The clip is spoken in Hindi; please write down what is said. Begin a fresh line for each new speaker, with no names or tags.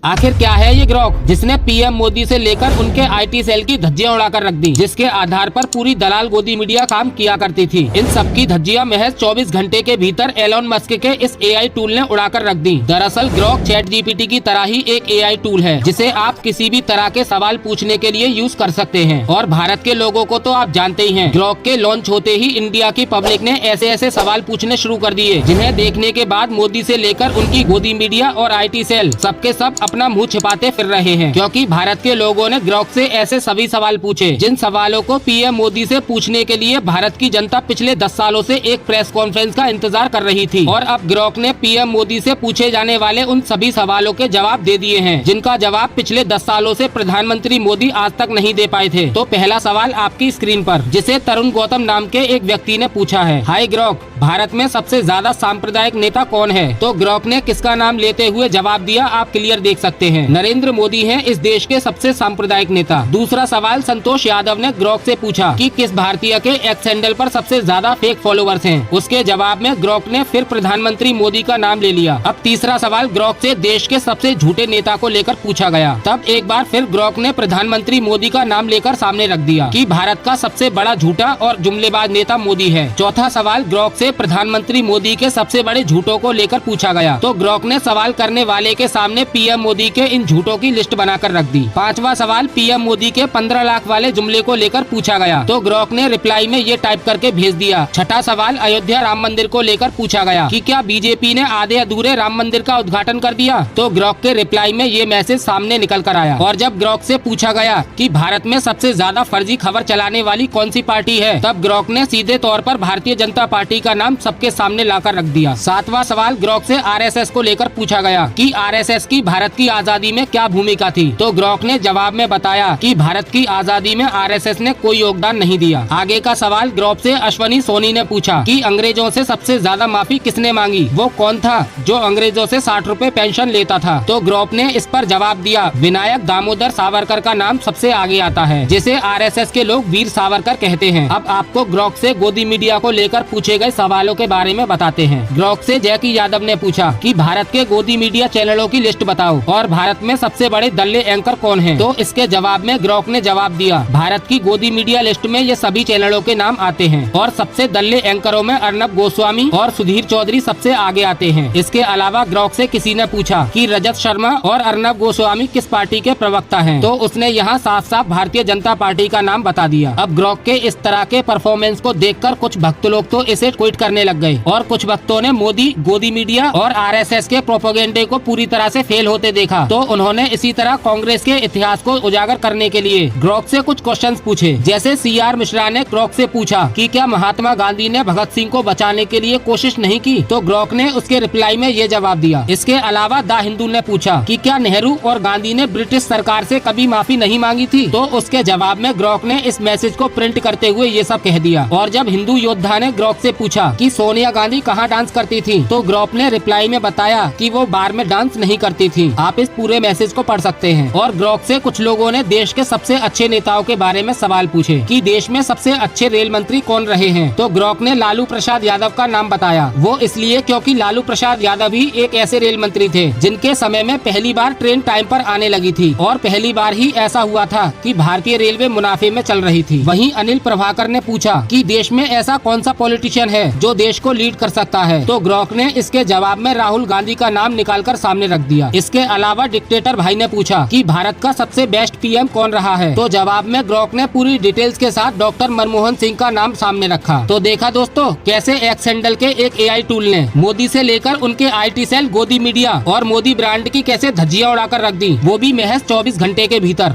आखिर क्या है ये ग्रॉक जिसने पीएम मोदी से लेकर उनके आईटी सेल की धज्जियां उड़ाकर रख दी, जिसके आधार पर पूरी दलाल गोदी मीडिया काम किया करती थी। इन सबकी धज्जियां महज 24 घंटे के भीतर एलोन मस्क के इस एआई टूल ने उड़ाकर रख दी। दरअसल ग्रॉक चैट जीपीटी की तरह ही एक एआई टूल है जिसे आप किसी भी तरह के सवाल पूछने के लिए यूज कर सकते हैं। और भारत के लोगों को तो आप जानते ही हैं, ग्रॉक के लॉन्च होते ही इंडिया की पब्लिक ने ऐसे ऐसे सवाल पूछने शुरू कर दिए जिन्हें देखने के बाद मोदी से लेकर उनकी गोदी मीडिया और आईटी सेल सबके सब अपना मुंह छिपाते फिर रहे हैं, क्योंकि भारत के लोगों ने ग्रॉक से ऐसे सभी सवाल पूछे जिन सवालों को पीएम मोदी से पूछने के लिए भारत की जनता पिछले 10 सालों से एक प्रेस कॉन्फ्रेंस का इंतजार कर रही थी। और अब ग्रॉक ने पीएम मोदी से पूछे जाने वाले उन सभी सवालों के जवाब दे दिए हैं जिनका जवाब पिछले 10 सालों से प्रधानमंत्री मोदी आज तक नहीं दे पाए थे। तो पहला सवाल आपकी स्क्रीन पर, जिसे तरुण गौतम नाम के एक व्यक्ति ने पूछा है। हाय ग्रॉक, भारत में सबसे ज्यादा सांप्रदायिक नेता कौन है? तो ग्रॉक ने किसका नाम लेते हुए जवाब दिया, आप क्लियर देख सकते हैं। नरेंद्र मोदी हैं इस देश के सबसे सांप्रदायिक नेता। दूसरा सवाल संतोष यादव ने ग्रॉक से पूछा कि किस भारतीय के एक्स हैंडल पर सबसे ज्यादा फेक फॉलोवर्स हैं। उसके जवाब में ग्रॉक ने फिर प्रधानमंत्री मोदी का नाम ले लिया। अब तीसरा सवाल ग्रॉक से देश के सबसे झूठे नेता को लेकर पूछा गया। तब एक बार फिर ग्रॉक ने प्रधानमंत्री मोदी का नाम लेकर सामने रख दिया कि भारत का सबसे बड़ा झूठा और जुमलेबाज नेता मोदी है। चौथा सवाल ग्रॉक से प्रधानमंत्री मोदी के सबसे बड़े झूठों को लेकर पूछा गया। तो ग्रॉक ने सवाल करने वाले के सामने पीएम मोदी के इन झूठों की लिस्ट बनाकर रख दी। पांचवा सवाल पीएम मोदी के 15 लाख वाले जुमले को लेकर पूछा गया। तो ग्रॉक ने रिप्लाई में ये टाइप करके भेज दिया। छठा सवाल अयोध्या राम मंदिर को लेकर पूछा गया कि क्या बीजेपी ने आधे अधूरे राम मंदिर का उद्घाटन कर दिया? तो ग्रॉक के रिप्लाई में ये मैसेज सामने निकल कर आया। और जब ग्रॉक से पूछा गया कि भारत में सबसे ज्यादा फर्जी खबर चलाने वाली कौन सी पार्टी है, तब ग्रॉक ने सीधे तौर पर भारतीय जनता पार्टी का नाम सबके सामने लाकर रख दिया। सातवां सवाल ग्रॉक से आरएसएस को लेकर पूछा गया कि आरएसएस की भारत की आजादी में क्या भूमिका थी? तो ग्रॉक ने जवाब में बताया कि भारत की आजादी में आरएसएस ने कोई योगदान नहीं दिया। आगे का सवाल ग्रॉक से अश्वनी सोनी ने पूछा कि अंग्रेजों से सबसे ज्यादा माफी किसने मांगी? वो कौन था जो अंग्रेजों से 60 रुपए पेंशन लेता था? तो ग्रॉक ने इस पर जवाब दिया, विनायक दामोदर सावरकर का नाम सबसे आगे आता है, जिसे आरएसएस के लोग वीर सावरकर कहते हैं। अब आपको ग्रॉक से गोदी मीडिया को लेकर पूछे गए सवालों के बारे में बताते हैं। ग्रॉक से जैकी यादव ने पूछा कि भारत के गोदी मीडिया चैनलों की लिस्ट बताओ और भारत में सबसे बड़े दल्ले एंकर कौन हैं? तो इसके जवाब में ग्रॉक ने जवाब दिया, भारत की गोदी मीडिया लिस्ट में ये सभी चैनलों के नाम आते हैं और सबसे दल्ले एंकरों में अर्नब गोस्वामी और सुधीर चौधरी सबसे आगे आते हैं। इसके अलावा ग्रॉक से किसी ने पूछा कि रजत शर्मा और अर्नब गोस्वामी किस पार्टी के प्रवक्ता हैं? तो उसने यहाँ साफ साफ भारतीय जनता पार्टी का नाम बता दिया। अब ग्रॉक के इस तरह के परफॉर्मेंस को देखकर कुछ भक्त लोग तो इसे ट्वीट करने लग गए और कुछ भक्तों ने मोदी, गोदी मीडिया और आरएसएस के प्रोपेगेंडे को पूरी तरह से फेल होते देखा। तो उन्होंने इसी तरह कांग्रेस के इतिहास को उजागर करने के लिए ग्रॉक से कुछ क्वेश्चंस पूछे। जैसे सीआर मिश्रा ने ग्रॉक से पूछा कि क्या महात्मा गांधी ने भगत सिंह को बचाने के लिए कोशिश नहीं की? तो ग्रॉक ने उसके रिप्लाई में ये जवाब दिया। इसके अलावा द हिंदू ने पूछा कि क्या नेहरू और गांधी ने ब्रिटिश सरकार से कभी माफी नहीं मांगी थी? तो उसके जवाब में ग्रॉक ने इस मैसेज को प्रिंट करते हुए ये सब कह दिया। और जब हिंदू योद्धा ने ग्रॉक से पूछा कि सोनिया गांधी कहाँ डांस करती थी, तो ग्रॉक ने रिप्लाई में बताया कि वो बार में डांस नहीं करती थी। आप इस पूरे मैसेज को पढ़ सकते हैं। और ग्रॉक से कुछ लोगों ने देश के सबसे अच्छे नेताओं के बारे में सवाल पूछे कि देश में सबसे अच्छे रेल मंत्री कौन रहे हैं? तो ग्रॉक ने लालू प्रसाद यादव का नाम बताया। वो इसलिए क्योंकि लालू प्रसाद यादव ही एक ऐसे रेल मंत्री थे जिनके समय में पहली बार ट्रेन टाइम पर आने लगी थी और पहली बार ही ऐसा हुआ था कि भारतीय रेलवे मुनाफे में चल रही थी। वहीं अनिल प्रभाकर ने पूछा कि देश में ऐसा कौन सा पॉलिटिशियन है जो देश को लीड कर सकता है? तो ग्रॉक ने इसके जवाब में राहुल गांधी का नाम निकालकर सामने रख दिया। इसके अलावा डिक्टेटर भाई ने पूछा कि भारत का सबसे बेस्ट पीएम कौन रहा है? तो जवाब में ग्रॉक ने पूरी डिटेल्स के साथ डॉक्टर मनमोहन सिंह का नाम सामने रखा। तो देखा दोस्तों, कैसे एक्स हैंडल के एक एआई टूल ने मोदी से लेकर उनके आईटी सेल, गोदी मीडिया और मोदी ब्रांड की कैसे धज्जियां उड़ाकर रख दी, वो भी महज 24 घंटे के भीतर।